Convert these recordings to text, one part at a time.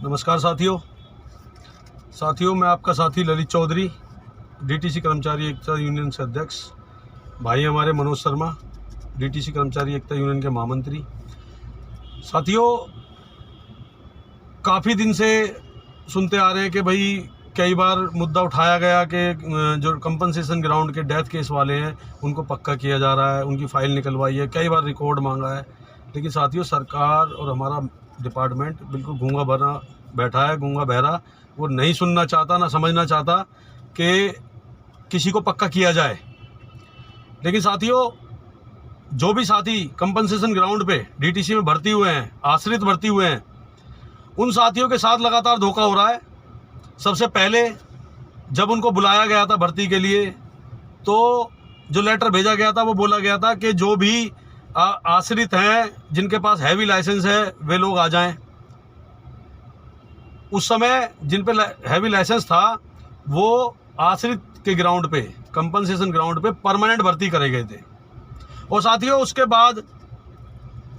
नमस्कार साथियों, मैं आपका साथी ललित चौधरी, डीटीसी कर्मचारी एकता यूनियन से अध्यक्ष। भाई हमारे मनोज शर्मा, डीटीसी कर्मचारी एकता यूनियन के महामंत्री। साथियों, काफ़ी दिन से सुनते आ रहे हैं कि भाई कई बार मुद्दा उठाया गया कि जो कंपनसेशन ग्राउंड के डेथ केस वाले हैं उनको पक्का किया जा रहा है, उनकी फ़ाइल निकलवाई है, कई बार रिकॉर्ड मांगा है। लेकिन साथियों, सरकार और हमारा डिपार्टमेंट बिल्कुल गूंगा बना बैठा है, गूंगा बहरा। वो नहीं सुनना चाहता, ना समझना चाहता कि किसी को पक्का किया जाए। लेकिन साथियों, जो भी साथी कंपनसेशन ग्राउंड पे डीटीसी में भर्ती हुए हैं, आश्रित भर्ती हुए हैं, उन साथियों के साथ लगातार धोखा हो रहा है। सबसे पहले जब उनको बुलाया गया था भर्ती के लिए, तो जो लेटर भेजा गया था वो बोला गया था कि जो भी आश्रित हैं, जिनके पास हैवी लाइसेंस है, वे लोग आ जाएं। उस समय जिन पे हैवी लाइसेंस था वो आश्रित के ग्राउंड पे, कंपनसेशन ग्राउंड पे परमानेंट भर्ती करे गए थे। और साथियों, उसके बाद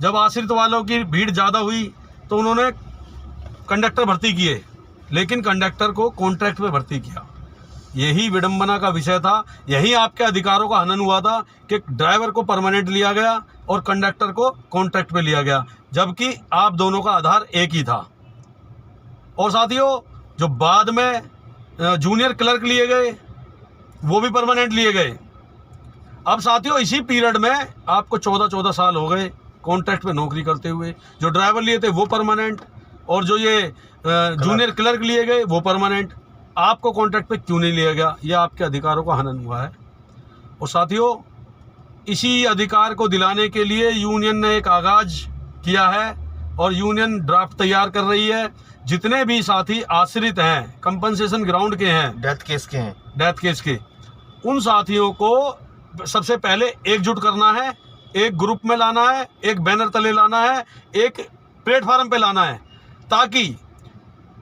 जब आश्रित वालों की भीड़ ज़्यादा हुई तो उन्होंने कंडक्टर भर्ती किए, लेकिन कंडक्टर को कॉन्ट्रैक्ट पे भर्ती किया। यही विडंबना का विषय था, यही आपके अधिकारों का हनन हुआ था कि ड्राइवर को परमानेंट लिया गया और कंडक्टर को कॉन्ट्रैक्ट पे लिया गया, जबकि आप दोनों का आधार एक ही था। और साथियों, जो बाद में जूनियर क्लर्क लिए गए वो भी परमानेंट लिए गए। अब साथियों, इसी पीरियड में आपको 14 साल हो गए कॉन्ट्रैक्ट पे नौकरी करते हुए। जो ड्राइवर लिए थे वो परमानेंट, और जो ये जूनियर क्लर्क लिए गए वो परमानेंट। आपको कॉन्ट्रैक्ट पे क्यों नहीं लिया गया? यह आपके अधिकारों का हनन हुआ है। और साथियों, इसी अधिकार को दिलाने के लिए यूनियन ने एक आगाज किया है और यूनियन ड्राफ्ट तैयार कर रही है। जितने भी साथी आश्रित हैं, कंपनसेशन ग्राउंड के हैं, डेथ केस के, उन साथियों को सबसे पहले एकजुट करना है, एक ग्रुप में लाना है, एक बैनर तले लाना है, एक प्लेटफार्म पे लाना है, ताकि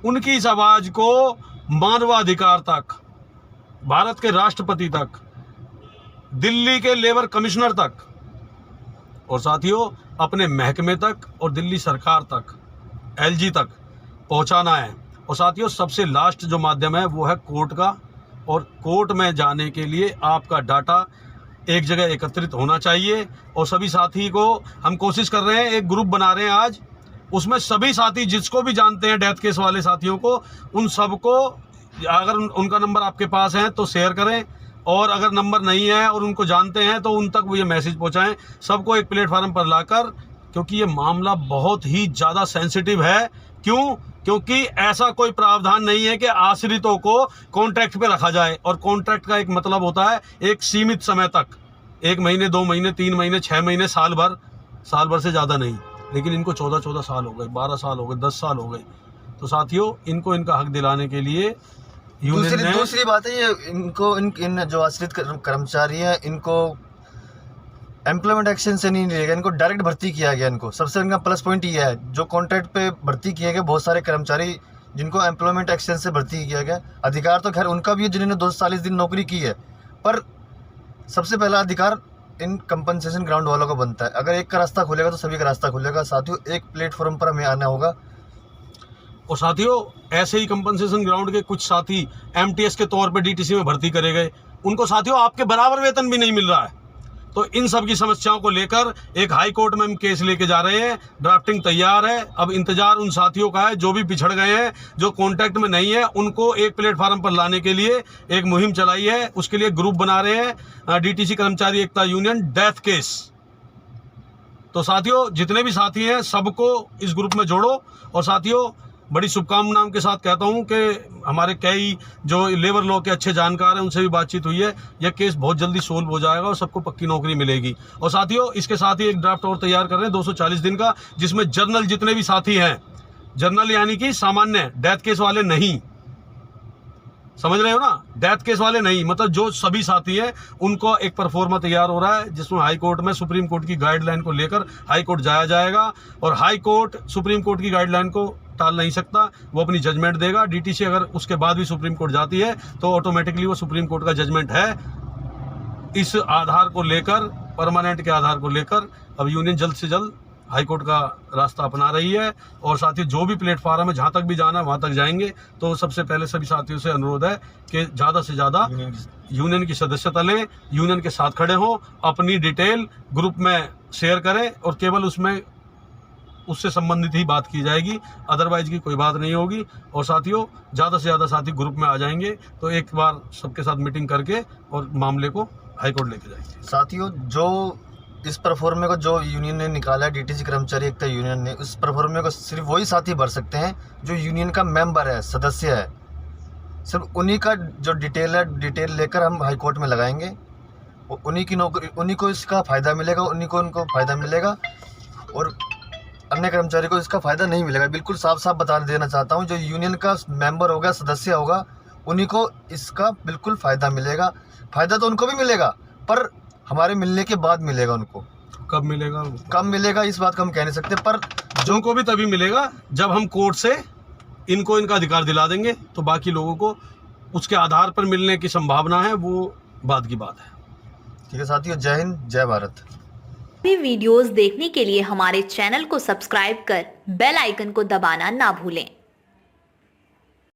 उनकी इस आवाज को मानवाधिकार तक, भारत के राष्ट्रपति तक, दिल्ली के लेबर कमिश्नर तक, और साथियों अपने महकमे तक और दिल्ली सरकार तक, एलजी तक पहुंचाना है। और साथियों, सबसे लास्ट जो माध्यम है वो है कोर्ट का, और कोर्ट में जाने के लिए आपका डाटा एक जगह एकत्रित होना चाहिए। और सभी साथी को हम कोशिश कर रहे हैं, एक ग्रुप बना रहे हैं आज, उसमें सभी साथी जिसको भी जानते हैं डेथ केस वाले साथियों को, उन सबको, अगर उनका नंबर आपके पास है तो शेयर करें, और अगर नंबर नहीं है और उनको जानते हैं तो उन तक वो ये मैसेज पहुंचाएं, सबको एक प्लेटफार्म पर लाकर। क्योंकि ये मामला बहुत ही ज़्यादा सेंसिटिव है। क्यों? क्योंकि ऐसा कोई प्रावधान नहीं है कि आश्रितों को कॉन्ट्रैक्ट पे रखा जाए। और कॉन्ट्रैक्ट का एक मतलब होता है एक सीमित समय तक, 1 महीने, 2 महीने, 3 महीने, 6 महीने, साल भर से ज़्यादा नहीं। लेकिन इनको 14 साल हो गए, 12 साल हो गए, 10 साल हो गए। तो साथियों, इनको इनका हक दिलाने के लिए दूसरी बात है, ये इनको इन जो आश्रित कर्मचारी हैं, इनको एम्प्लॉयमेंट एक्शन से नहीं लिया गया, इनको डायरेक्ट भर्ती किया गया। इनको सबसे इनका प्लस पॉइंट ये है, जो कॉन्ट्रैक्ट पे भर्ती किए गए बहुत सारे कर्मचारी जिनको एम्प्लॉयमेंट एक्शन से भर्ती किया गया, अधिकार तो खैर उनका भी है जिन्होंने 240 दिन नौकरी की है, पर सबसे पहला अधिकार इन कंपनसेशन ग्राउंड वालों को बनता है। अगर एक का रास्ता खुलेगा तो सभी का रास्ता खुलेगा। साथियों, एक प्लेटफॉर्म पर हमें आना होगा। और साथियों, ऐसे ही कंपनसेशन ग्राउंड के कुछ साथी एमटीएस के तौर पे डीटीसी में भर्ती करे गए, उनको साथियों आपके बराबर वेतन भी नहीं मिल रहा है। तो इन सब की समस्याओं को लेकर एक हाई कोर्ट में हम केस लेके जा रहे हैं। ड्राफ्टिंग तैयार है। अब इंतजार उन साथियों का है जो भी पिछड़ गए हैं, जो कॉन्टैक्ट में नहीं है, उनको एक प्लेटफार्म पर लाने के लिए एक मुहिम चलाई है। उसके लिए ग्रुप बना रहे हैं, डीटीसी कर्मचारी एकता यूनियन डेथ केस। तो साथियों, जितने भी साथी हैं सबको इस ग्रुप में जोड़ो। और साथियों, बड़ी शुभकामनाओं के साथ कहता हूं कि हमारे कई जो लेबर लॉ के अच्छे जानकार हैं उनसे भी बातचीत हुई है। यह केस बहुत जल्दी सोल्व हो जाएगा और सबको पक्की नौकरी मिलेगी। और साथियों, इसके साथ ही एक ड्राफ्ट और तैयार कर रहे हैं 240 दिन का, जिसमें जर्नल जितने भी साथी हैं, जर्नल यानी कि सामान्य, डेथ केस वाले नहीं, समझ रहे हो ना, डेथ केस वाले नहीं, मतलब जो सभी साथी हैं उनको एक परफॉर्मा तैयार हो रहा है, जिसमें हाई कोर्ट में सुप्रीम कोर्ट की गाइडलाइन को लेकर हाई कोर्ट जाया जाएगा। और हाई कोर्ट सुप्रीम कोर्ट की गाइडलाइन को टाल नहीं सकता, वो अपनी जजमेंट देगा। डीटीसी अगर उसके बाद भी सुप्रीम कोर्ट जाती है तो ऑटोमेटिकली वो सुप्रीम कोर्ट का जजमेंट है। इस आधार को लेकर, परमानेंट के आधार को लेकर अब यूनियन जल्द से जल्द हाईकोर्ट का रास्ता अपना रही है। और साथ ही जो भी प्लेटफार्म है, जहाँ तक भी जाना है वहाँ तक जाएंगे। तो सबसे पहले सभी साथियों से अनुरोध है कि ज़्यादा से ज़्यादा यूनियन की सदस्यता लें, यूनियन के साथ खड़े हों, अपनी डिटेल ग्रुप में शेयर करें और केवल उसमें उससे संबंधित ही बात की जाएगी, अदरवाइज की कोई बात नहीं होगी। और साथियों, ज़्यादा से ज़्यादा साथी ग्रुप में आ जाएंगे तो एक बार सबके साथ मीटिंग करके और मामले को हाईकोर्ट लेके जाएंगे। साथियों, जो इस परफॉर्मे को जो यूनियन ने निकाला है, डीटीसी कर्मचारी एकता यूनियन ने, उस परफॉर्मे को सिर्फ वही साथी भर सकते हैं जो यूनियन का मेंबर है, सदस्य है। सिर्फ उन्हीं का जो डिटेल है, डिटेल लेकर हम हाई कोर्ट में लगाएंगे। उन्हीं की नौकरी, उन्हीं को इसका फ़ायदा मिलेगा, उन्हीं को उनको फ़ायदा मिलेगा और अन्य कर्मचारी को इसका फ़ायदा नहीं मिलेगा। बिल्कुल साफ साफ बता देना चाहता हूँ, जो यूनियन का मेंबर होगा, सदस्य होगा, उन्हीं को इसका बिल्कुल फ़ायदा मिलेगा। फ़ायदा तो उनको भी मिलेगा, पर हमारे मिलने के बाद मिलेगा। उनको कब मिलेगा? कब मिलेगा इस बात को हम कह नहीं सकते, पर जो को भी तभी मिलेगा जब हम कोर्ट से इनको इनका अधिकार दिला देंगे। तो बाकी लोगों को उसके आधार पर मिलने की संभावना है, वो बाद की बात है। ठीक है साथियों, जय हिंद, जय भारत। भी वीडियोस देखने के लिए हमारे चैनल को सब्सक्राइब कर बेल आइकन को दबाना ना भूलें।